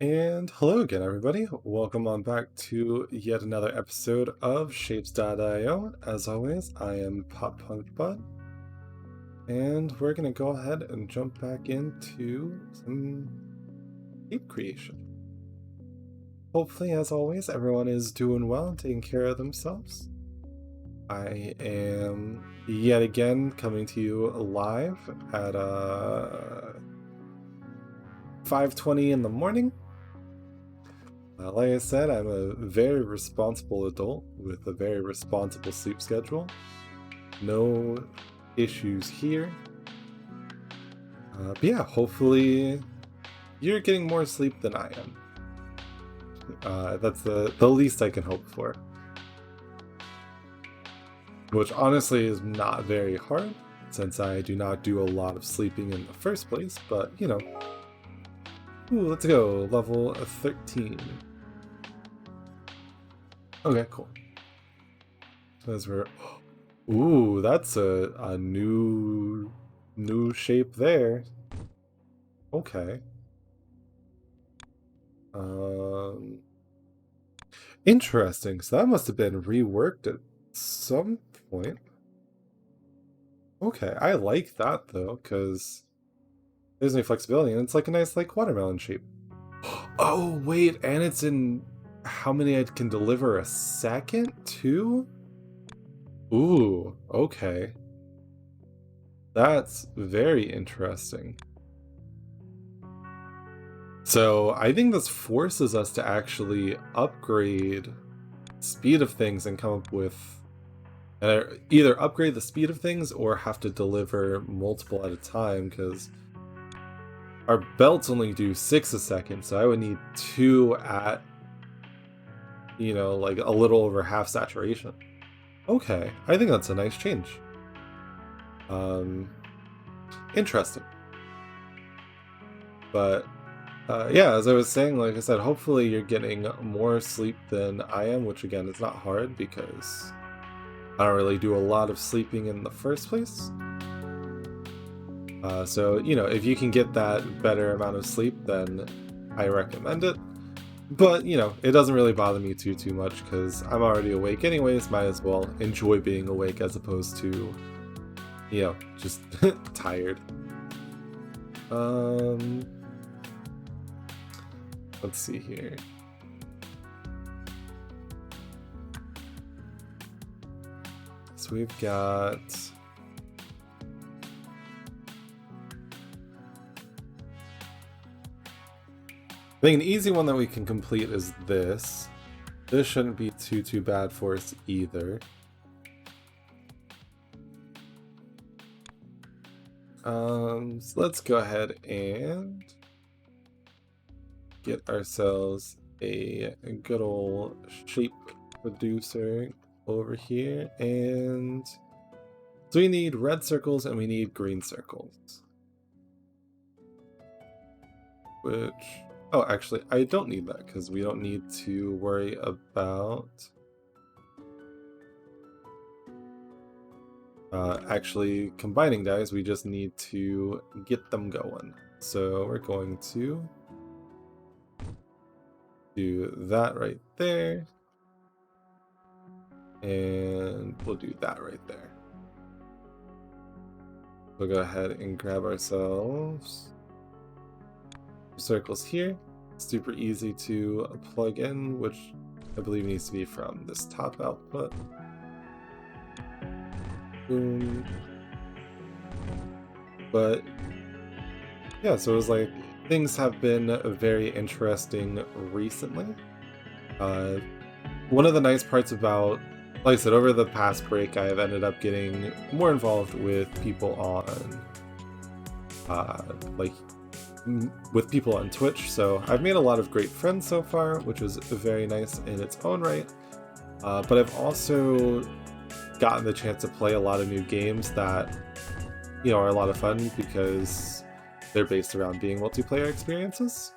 And hello again, everybody. Welcome on back to yet another episode of Shapes.io. As always, I am Pop Punk Bud, and we're going to go ahead and jump back into some tape creation. Hopefully, as always, everyone is doing well and taking care of themselves. I am yet again coming to you live at 5:20 in the morning. Like I said, I'm a very responsible adult with a very responsible sleep schedule. No issues here. But yeah, hopefully you're getting more sleep than I am. That's the least I can hope for. Which honestly is not very hard, since I do not do a lot of sleeping in the first place, but you know. Ooh, let's go, level 13. Okay, cool. So as we're... Ooh, that's a new shape there. Okay. Interesting. So that must have been reworked at some point. Okay, I like that though, because there's no flexibility, and it's like a nice like watermelon shape. Oh wait, and it's in how many I can deliver a second too? Ooh, okay. That's very interesting. So I think this forces us to actually upgrade speed of things and come up with either upgrade the speed of things or have to deliver multiple at a time, because our belts only do 6 a second, so I would need 2 at, you know, like a little over half saturation. Okay, I think that's a nice change. Interesting. But yeah, as I was saying, like I said, hopefully you're getting more sleep than I am, which again is not hard because I don't really do a lot of sleeping in the first place. So, you know, if you can get that better amount of sleep, then I recommend it. But, you know, it doesn't really bother me too much because I'm already awake anyways, might as well enjoy being awake as opposed to, you know, just tired. Let's see here. So we've got... I think an easy one that we can complete is this. This shouldn't be too bad for us either. So let's go ahead and get ourselves a good old shape producer over here, and so we need red circles and we need green circles. Which, oh, actually, I don't need that because we don't need to worry about actually combining dyes. We just need to get them going. So we're going to do that right there. And we'll do that right there. We'll go ahead and grab ourselves circles here. Super easy to plug in, which I believe needs to be from this top output. Boom. But yeah, so it was like things have been very interesting recently. One of the nice parts about, like I said, over the past break, I have ended up getting more involved with people on, with people on Twitch. So I've made a lot of great friends so far, which is very nice in its own right. But I've also gotten the chance to play a lot of new games that, you know, are a lot of fun because they're based around being multiplayer experiences.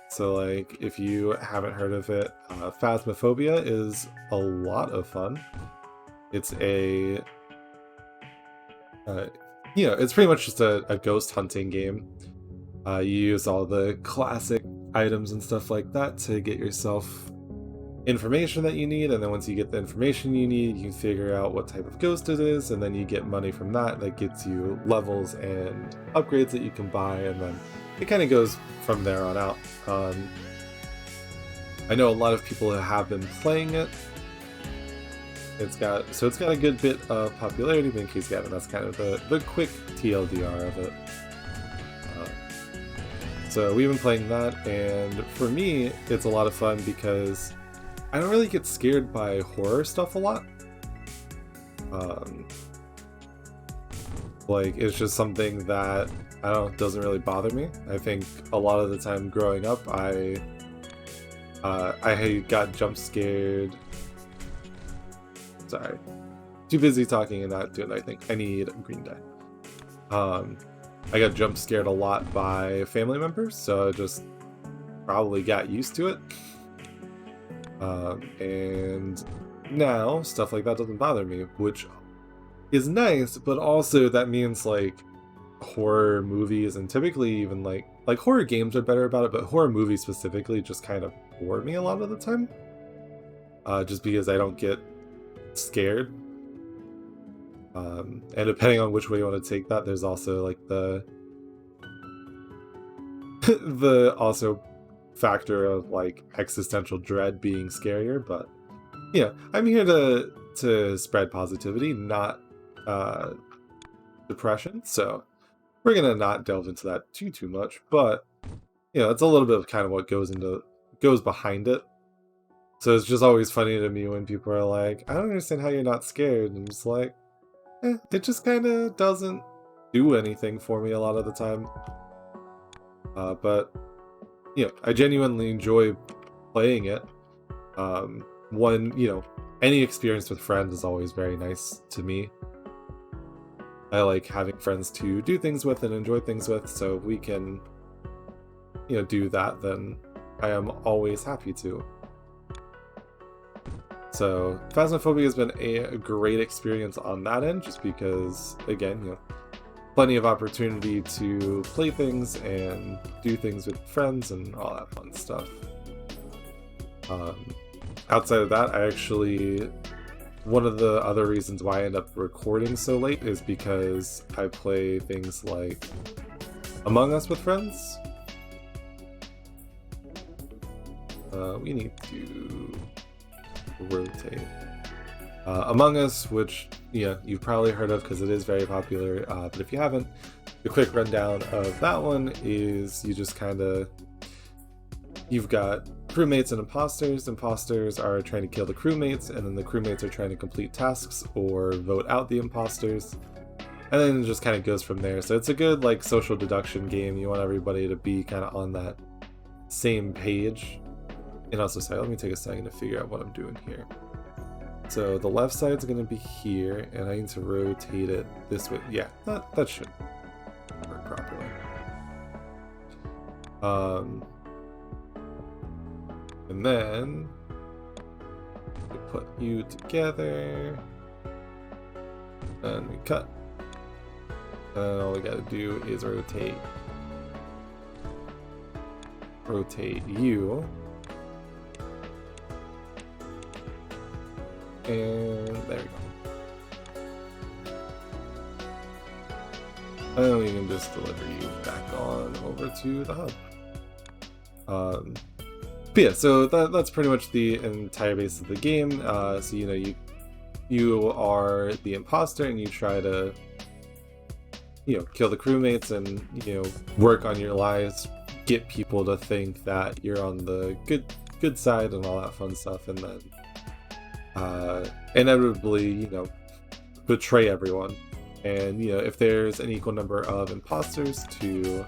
So like, if you haven't heard of it, Phasmophobia is a lot of fun. It's a, you know, it's pretty much just a ghost hunting game. You use all the classic items and stuff like that to get yourself information that you need, and then once you get the information you need, you figure out what type of ghost it is, and then you get money from that that gets you levels and upgrades that you can buy, and then it kind of goes from there on out. I know a lot of people have been playing it. It's got a good bit of popularity, but in case you haven't, that's kind of the quick TLDR of it. So we've been playing that, and for me, it's a lot of fun because I don't really get scared by horror stuff a lot. Like, it's just something that, I don't know, doesn't really bother me. I think a lot of the time growing up, I got jump scared. Sorry. Too busy talking and not doing anything. I need a green dye. I got jump scared a lot by family members, so I just probably got used to it. And now stuff like that doesn't bother me, which is nice, but also that means like horror movies and typically even like horror games are better about it, but horror movies specifically just kind of bore me a lot of the time. Just because I don't get scared. And depending on which way you want to take that, there's also like the also factor of like existential dread being scarier. But yeah, I'm here to spread positivity, not depression, so we're gonna not delve into that too much, but it's a little bit of kind of what goes behind it. So it's just always funny to me when people are like, I don't understand how you're not scared, and I'm just like, it just kind of doesn't do anything for me a lot of the time. But I genuinely enjoy playing it. Any experience with friends is always very nice to me. I like having friends to do things with and enjoy things with, so if we can, do that, then I am always happy to. So Phasmophobia has been a great experience on that end, just because, again, plenty of opportunity to play things and do things with friends and all that fun stuff. Outside of that, one of the other reasons why I end up recording so late is because I play things like Among Us with friends. We need to rotate. Among Us, which you've probably heard of because it is very popular, but if you haven't, the quick rundown of that one is you've got crewmates and imposters. Imposters are trying to kill the crewmates, and then the crewmates are trying to complete tasks or vote out the imposters, and then it just kind of goes from there. So it's a good like social deduction game. You want everybody to be kind of on that same page. And also, sorry, let me take a second to figure out what I'm doing here. So the left side's going to be here, and I need to rotate it this way. Yeah, that should work properly. And then we put you together, and we cut. And all we got to do is rotate you. And there we go. And we can just deliver you back on over to the hub. But yeah, so that's pretty much the entire base of the game. So you are the imposter, and you try to kill the crewmates and work on your lies, get people to think that you're on the good side and all that fun stuff, and then inevitably, betray everyone. And, if there's an equal number of imposters to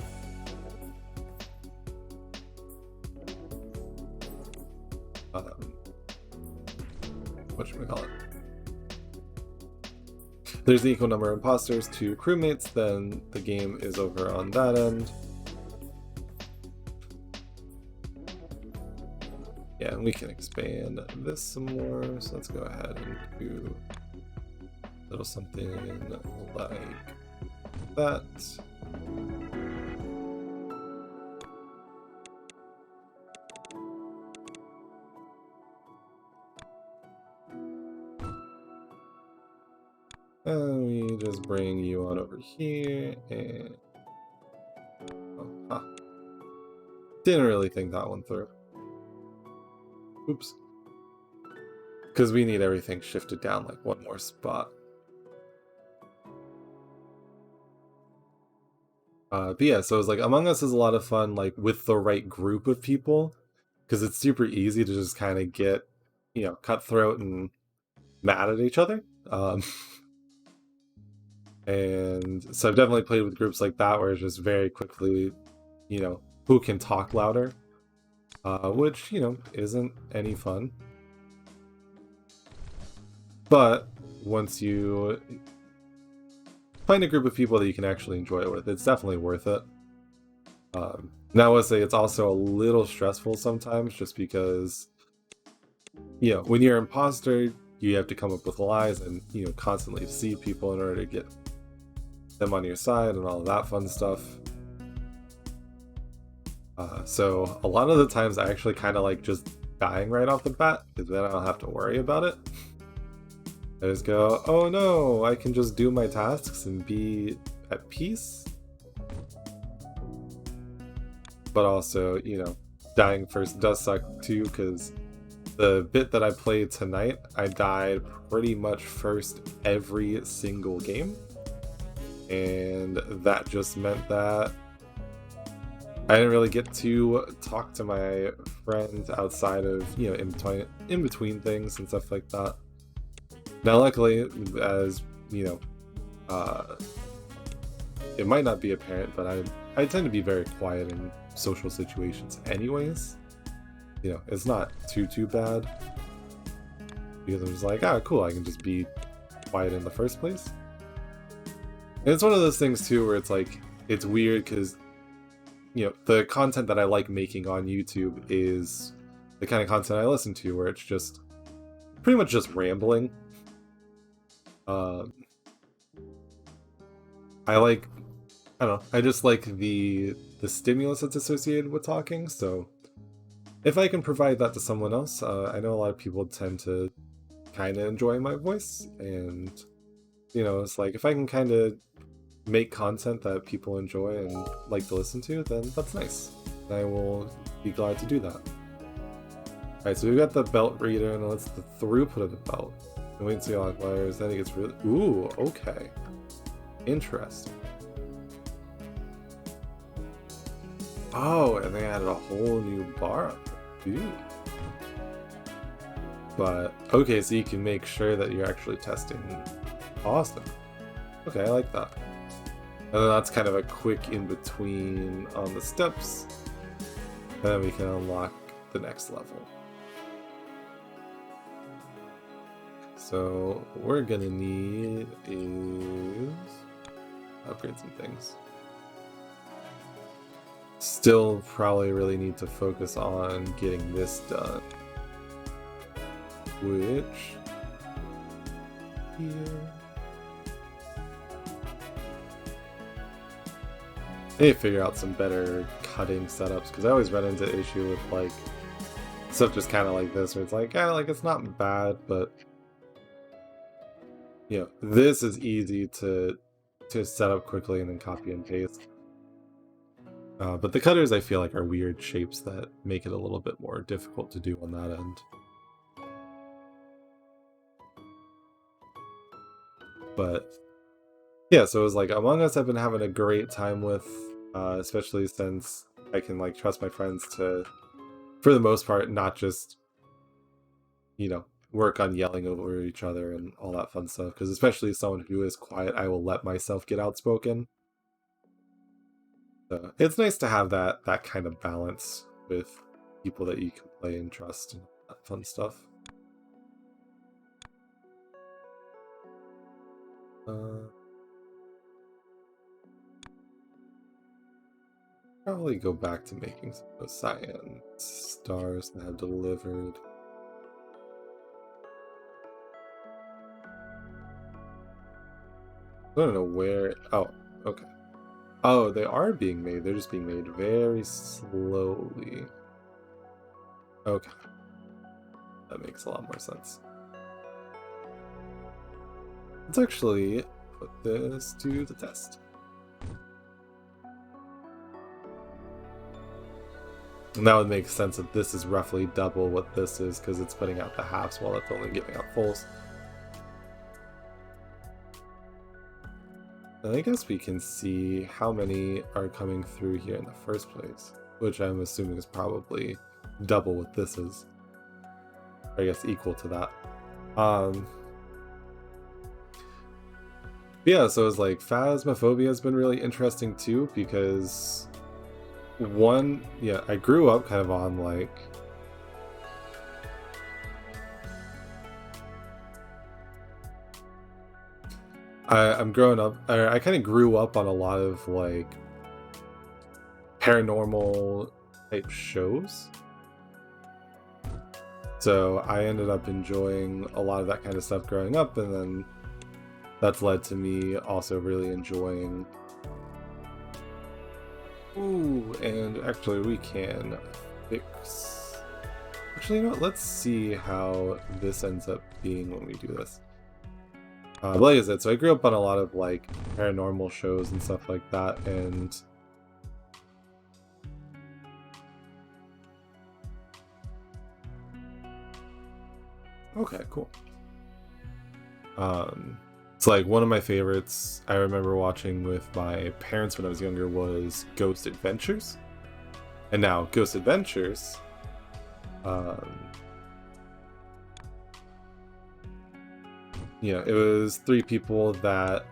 there's an equal number of imposters to crewmates, then the game is over on that end. Yeah, and we can expand this some more, so let's go ahead and do a little something like that. We just bring you on over here, and oh, huh. Didn't really think that one through. Oops. Because we need everything shifted down like one more spot. But yeah, so it's like Among Us is a lot of fun, like with the right group of people, because it's super easy to just kind of get, cutthroat and mad at each other. And so I've definitely played with groups like that where it's just very quickly, who can talk louder, which, isn't any fun. But once you find a group of people that you can actually enjoy it with, it's definitely worth it. Now I would say it's also a little stressful sometimes just because, when you're an imposter, you have to come up with lies and, constantly deceive people in order to get them on your side and all of that fun stuff. So a lot of the times I actually kind of like just dying right off the bat because then I don't have to worry about it. I just go, oh no, I can just do my tasks and be at peace. But also, dying first does suck too, because the bit that I played tonight, I died pretty much first every single game. And that just meant that I didn't really get to talk to my friends outside of, in between things and stuff like that. Now, luckily, as, it might not be apparent, but I tend to be very quiet in social situations anyways. It's not too bad. Because I'm just like, cool, I can just be quiet in the first place. And it's one of those things too where it's like, it's weird because, the content that I like making on YouTube is the kind of content I listen to where it's just pretty much just rambling. I don't know, I just like the stimulus that's associated with talking, so if I can provide that to someone else, I know a lot of people tend to kind of enjoy my voice, and, it's like, if I can kind of make content that people enjoy and like to listen to, then that's nice. I will be glad to do that. Alright, so we've got the belt reader, and what's the throughput of the belt? And wait and see lock wires, then it gets really... Ooh, okay. Interesting. Oh, and they added a whole new bar up there. Ooh. But, okay, so you can make sure that you're actually testing. Awesome. Okay, I like that. And then that's kind of a quick in-between on the steps. And then we can unlock the next level. So, what we're gonna need is... upgrade some things. Still probably really need to focus on getting this done. Which... here... I need to figure out some better cutting setups, because I always run into issue with, like, stuff just kind of like this, where it's like, it's not bad, but, this is easy to set up quickly and then copy and paste. But the cutters, I feel like, are weird shapes that make it a little bit more difficult to do on that end. But, yeah, so it was like, Among Us I've been having a great time with, especially since I can, like, trust my friends to, for the most part, not just, work on yelling over each other and all that fun stuff. Because especially as someone who is quiet, I will let myself get outspoken. So it's nice to have that kind of balance with people that you can play and trust and that fun stuff. Probably go back to making some of those Cyan Stars that have delivered. I don't know where... Oh, okay. Oh, they are being made. They're just being made very slowly. Okay. That makes a lot more sense. Let's actually put this to the test. And that would make sense that this is roughly double what this is, because it's putting out the halves while it's only giving out fulls. And I guess we can see how many are coming through here in the first place, which I'm assuming is probably double what this is. Or I guess equal to that. Yeah, so it's like Phasmophobia has been really interesting too, because one, yeah, I grew up kind of on like I'm growing up, I kind of grew up on a lot of like paranormal type shows. So I ended up enjoying a lot of that kind of stuff growing up, and then that's led to me also really enjoying. Ooh, and actually we can fix. Actually, you know what? Let's see how this ends up being when we do this. Like I said, so I grew up on a lot of like paranormal shows and stuff like that, and okay, cool. It's like one of my favorites I remember watching with my parents when I was younger was Ghost Adventures. And now Ghost Adventures, you know, it was three people that,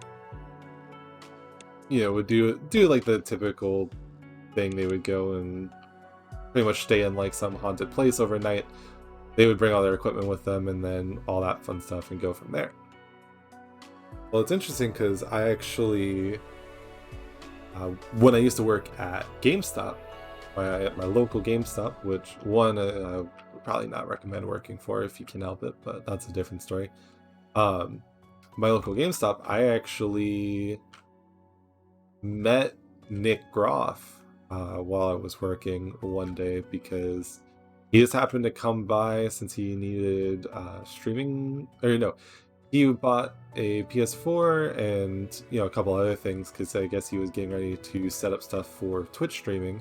you know, would do like the typical thing. They would go and pretty much stay in like some haunted place overnight. They would bring all their equipment with them and then all that fun stuff and go from there. Well, it's interesting because I actually, when I used to work at GameStop, at my local GameStop, which one I would probably not recommend working for if you can help it, but that's a different story. My local GameStop, I actually met Nick Groff while I was working one day, because he just happened to come by since he needed streaming, or no, he bought a PS4 and, you know, a couple other things, because I guess he was getting ready to set up stuff for Twitch streaming.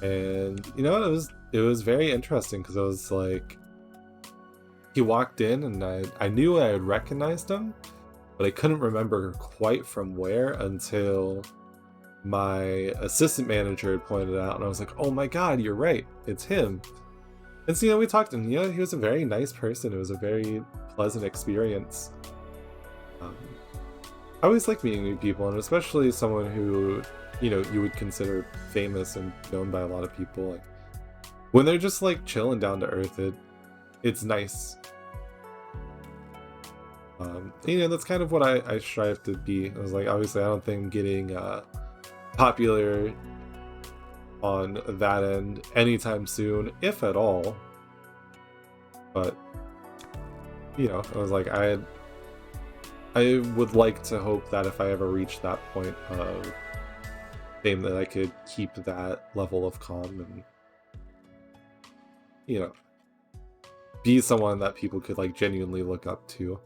And you know, it was very interesting, because I was like, he walked in and I knew I had recognized him, but I couldn't remember quite from where until my assistant manager had pointed out, and I was like, oh my god, you're right, it's him. And so, you know, we talked, and you know, he was a very nice person. It was a very pleasant experience. I always like meeting new people, and especially someone who, you know, you would consider famous and known by a lot of people. Like, when they're just like chilling down to earth, it's nice. You know, that's kind of what I strive to be. I was like, obviously, I don't think getting popular on that end anytime soon, if at all. But you know, I was like, I would like to hope that if I ever reach that point of fame, that I could keep that level of calm and, you know, be someone that people could like genuinely look up to.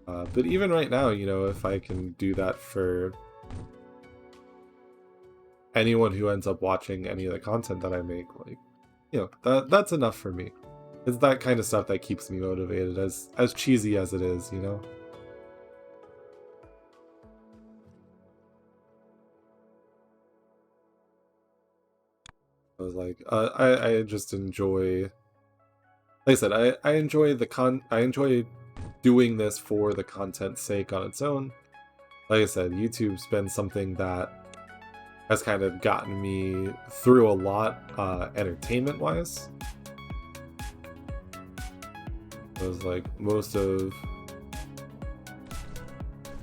But even right now, you know, if I can do that for anyone who ends up watching any of the content that I make, like, you know, that's enough for me. It's that kind of stuff that keeps me motivated, as cheesy as it is, you know? I was like, I just enjoy, like I said, I enjoy I enjoy doing this for the content's sake on its own. Like I said, YouTube's been something that has kind of gotten me through a lot, entertainment-wise. It was like most of,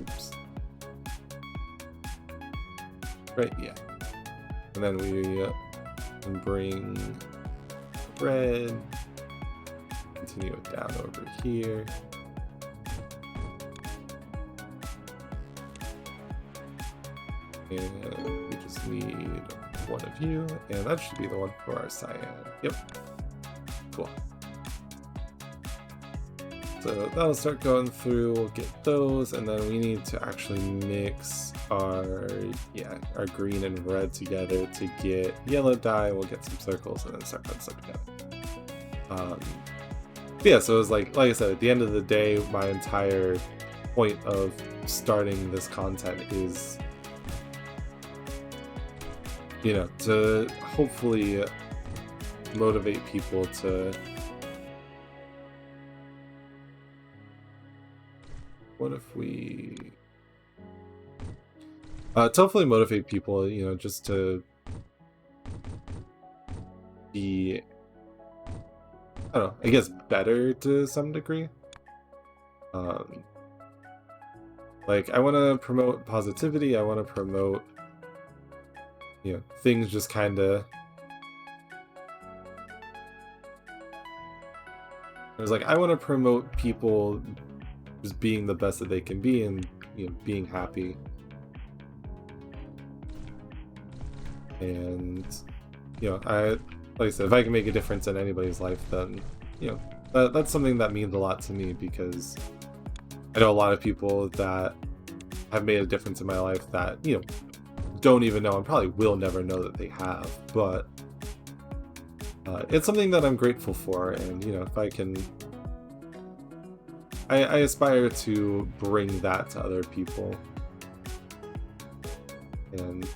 oops, right, yeah, and then we can bring red, continue it down over here, and we just need one of you, and that should be the one for our cyan. Yep, cool. So that'll start going through, we'll get those, and then we need to actually mix our green and red together to get yellow dye. We'll get some circles and then start putting stuff together. Yeah, so it was like I said, at the end of the day, my entire point of starting this content is, you know, to hopefully motivate people to... What if we... to hopefully motivate people, you know, just to be, I don't know, I guess better to some degree. Like, I want to promote positivity, I want to promote, you know, things just kind of... It was like, I want to promote people just being the best that they can be and, you know, being happy. And, you know, like I said, if I can make a difference in anybody's life, then, you know, that's something that means a lot to me, because I know a lot of people that have made a difference in my life that, you know, don't even know and probably will never know that they have, but it's something that I'm grateful for. And, you know, if I can, I aspire to bring that to other people. And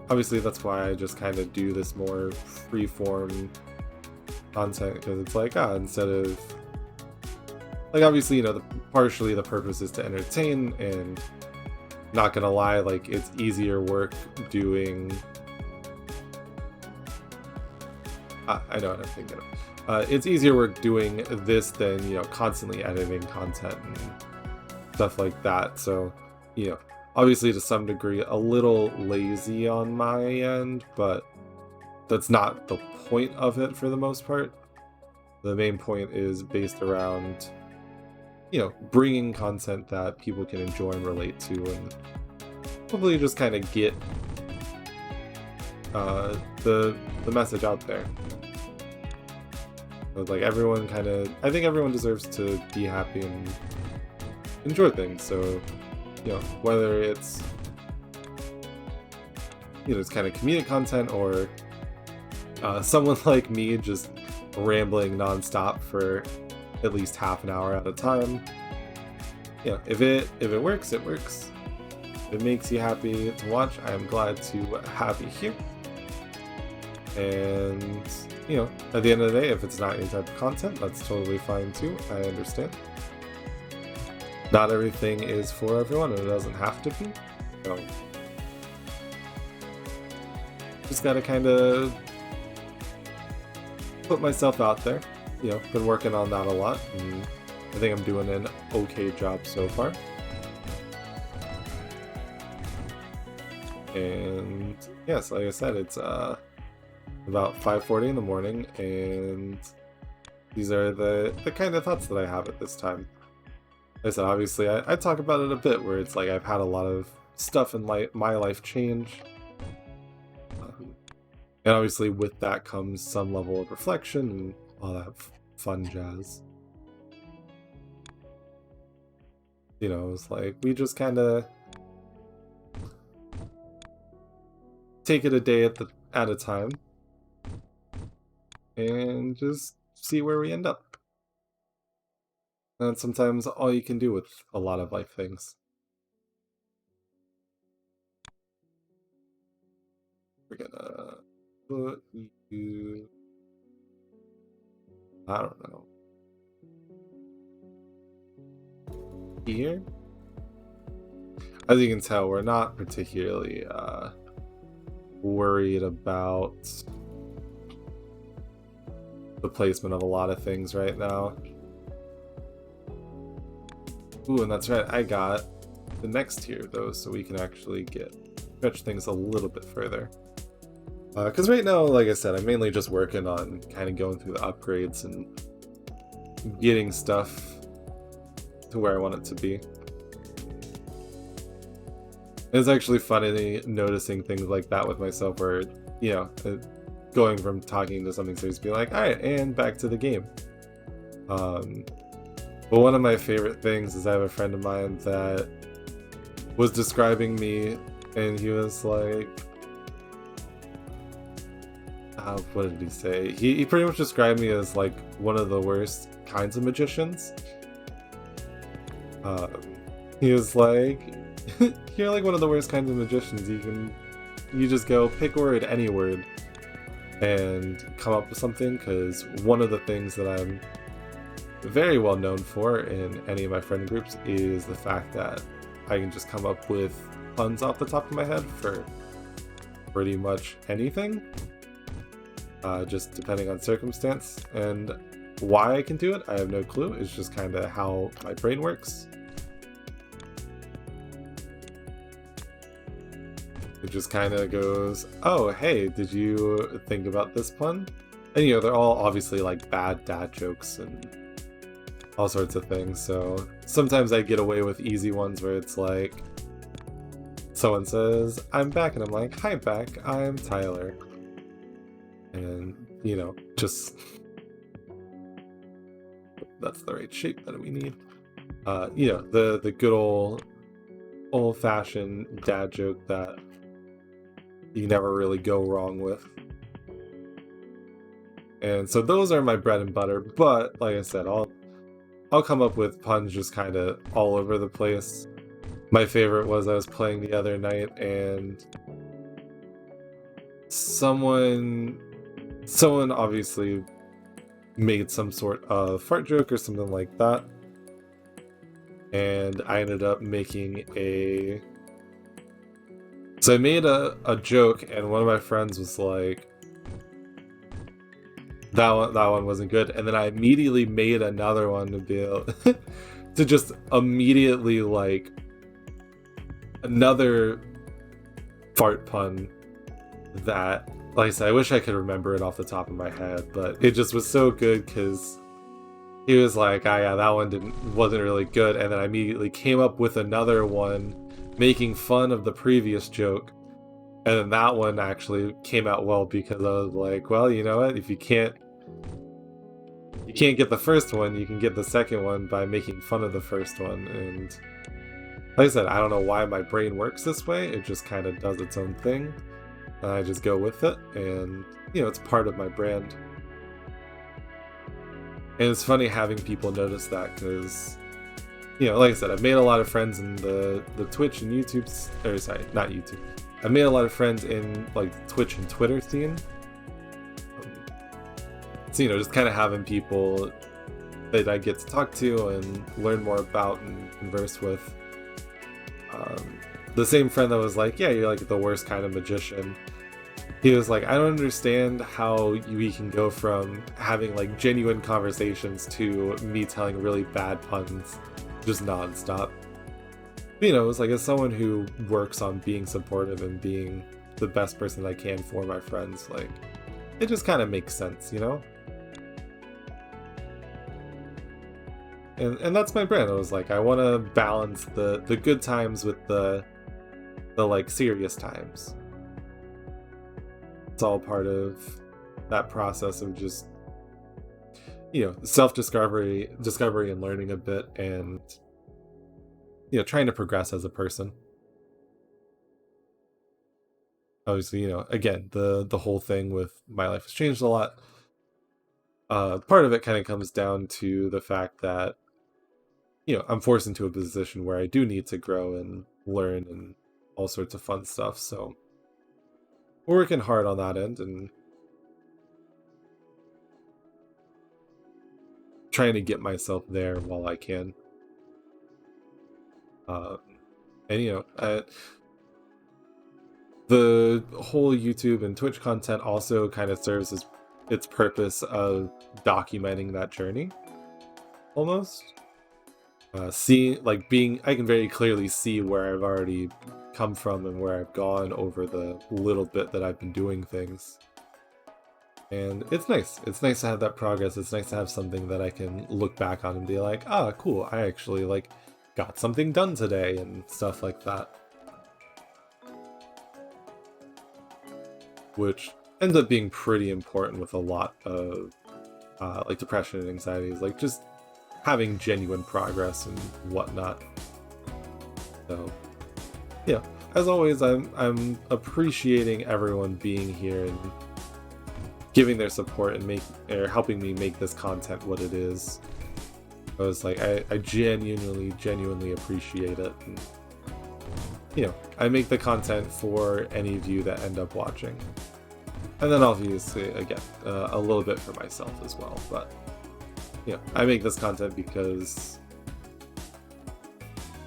obviously that's why I just kind of do this more free-form content, because it's like, instead of, like, obviously, you know, partially the purpose is to entertain, and not gonna lie, like, it's easier work doing... I know what I'm thinking of. It's easier work doing this than, you know, constantly editing content and stuff like that. So, you know, obviously to some degree a little lazy on my end, but that's not the point of it for the most part. The main point is based around, you know, bringing content that people can enjoy and relate to, and hopefully just kind of get the message out there. Like, everyone kind of, I think everyone deserves to be happy and enjoy things. So, you know, whether it's, you know, it's kind of comedic content, or someone like me just rambling nonstop for at least half an hour at a time. You know, if it works, it works. If it makes you happy to watch, I am glad to have you here. And, you know, at the end of the day, if it's not your type of content, that's totally fine too. I understand. Not everything is for everyone, and it doesn't have to be. So, just gotta kind of put myself out there. You know, been working on that a lot, and I think I'm doing an okay job so far. And yes, like I said, it's about 5:40 in the morning, and these are the kind of thoughts that I have at this time. Like I said, obviously, I talk about it a bit, where it's like I've had a lot of stuff in my life change. And obviously with that comes some level of reflection and all that fun jazz. You know, it's like we just kind of take it a day at a time and just see where we end up. And that's sometimes all you can do with a lot of life things. We're gonna put you... I don't know. Here? As you can tell, we're not particularly worried about the placement of a lot of things right now. Ooh, and that's right, I got the next tier though, so we can actually stretch things a little bit further. Because right now, like I said, I'm mainly just working on kind of going through the upgrades and getting stuff to where I want it to be. It's actually funny noticing things like that with myself, where, you know, going from talking to something serious to be like, alright, and back to the game. But one of my favorite things is I have a friend of mine that was describing me, and he was like, what did he say? He pretty much described me as like one of the worst kinds of magicians. Um, he was like, "You're like one of the worst kinds of magicians. You just go pick a word, any word, and come up with something." Because one of the things that I'm very well known for in any of my friend groups is the fact that I can just come up with puns off the top of my head for pretty much anything, just depending on circumstance. And why I can do it, I have no clue. It's just kind of how my brain works. It just kind of goes, oh, hey, did you think about this pun? And you know, they're all obviously like bad dad jokes and all sorts of things. So sometimes I get away with easy ones where it's like, someone says, I'm back, and I'm like, hi, back, I'm Tyler. And, you know, just, that's the right shape that we need. You know, the good old-fashioned dad joke that you never really go wrong with. And so those are my bread and butter, but like I said, I'll come up with puns just kind of all over the place. My favorite was I was playing the other night and someone obviously made some sort of fart joke or something like that. And I ended up making so I made a joke, and one of my friends was like, that one wasn't good. And then I immediately made another one to be able to just immediately like another fart pun that, like I said, I wish I could remember it off the top of my head, but it just was so good because he was like, ah, yeah, that one wasn't really good. And then I immediately came up with another one making fun of the previous joke. And then that one actually came out well because I was like, well, you know what? If you can't get the first one, you can get the second one by making fun of the first one. And like I said, I don't know why my brain works this way. It just kind of does its own thing. And I just go with it. And, you know, it's part of my brand. And it's funny having people notice that because, you know, like I said, I've made a lot of friends in the Twitch and YouTube, or sorry, not YouTube. I've made a lot of friends in like the Twitch and Twitter scene. So, you know, just kind of having people that I get to talk to and learn more about and converse with. The same friend that was like, yeah, you're like the worst kind of magician. He was like, I don't understand how we can go from having like genuine conversations to me telling really bad puns just nonstop. You know, it's like, as someone who works on being supportive and being the best person I can for my friends, like, it just kind of makes sense, you know? And that's my brand. I was like, I want to balance the good times with the like serious times. It's all part of that process of just, you know, discovery and learning a bit, and, you know, trying to progress as a person. Obviously, you know, again, the whole thing with my life has changed a lot. Part of it kind of comes down to the fact that, you know, I'm forced into a position where I do need to grow and learn and all sorts of fun stuff. So we're working hard on that end and trying to get myself there while I can. And you know, the whole YouTube and Twitch content also kind of serves as its purpose of documenting that journey, almost. I can very clearly see where I've already come from and where I've gone over the little bit that I've been doing things. And it's nice. It's nice to have that progress. It's nice to have something that I can look back on and be like, ah, cool, I actually like got something done today and stuff like that. Which ends up being pretty important with a lot of like depression and anxiety, is like just having genuine progress and whatnot. So yeah, as always, I'm appreciating everyone being here and giving their support and helping me make this content what it is. I was like, I genuinely appreciate it. And, I make the content for any of you that end up watching. And then obviously, again, a little bit for myself as well. But, I make this content because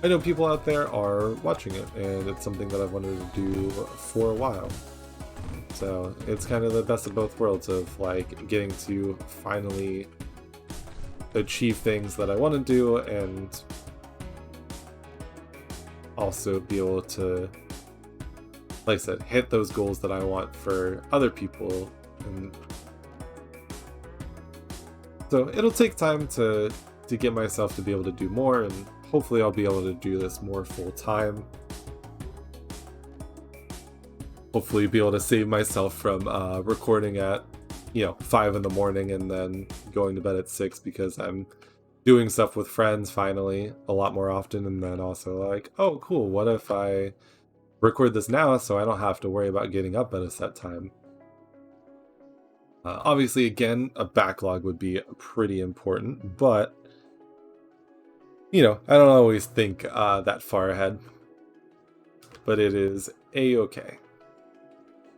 I know people out there are watching it, and it's something that I've wanted to do for a while. So it's kind of the best of both worlds of like getting to finally achieve things that I want to do and also be able to, like I said, hit those goals that I want for other people. And so it'll take time to get myself to be able to do more, and hopefully I'll be able to do this more full time. Hopefully be able to save myself from recording at 5 in the morning and then going to bed at 6 because I'm doing stuff with friends finally a lot more often. And then also like, oh cool, what if I record this now so I don't have to worry about getting up at a set time? Obviously, again, a backlog would be pretty important, but I don't always think that far ahead. But it is a-okay.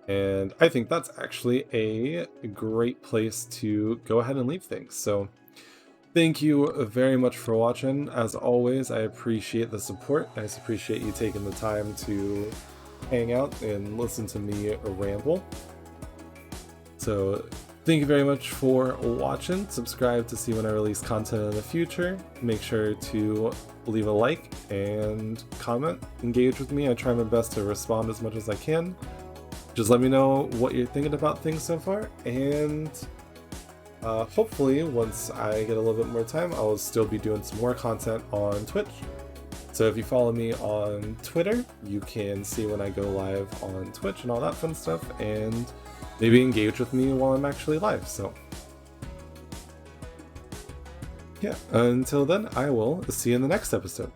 And I think that's actually a great place to go ahead and leave things. So thank you very much for watching. As always, I appreciate the support. I appreciate you taking the time to hang out and listen to me ramble. So thank you very much for watching. Subscribe to see when I release content in the future. Make sure to leave a like and comment, engage with me. I try my best to respond as much as I can. Just let me know what you're thinking about things so far, and hopefully once I get a little bit more time, I'll still be doing some more content on Twitch. So if you follow me on Twitter, you can see when I go live on Twitch and all that fun stuff, and maybe engage with me while I'm actually live. So yeah, until then, I will see you in the next episode.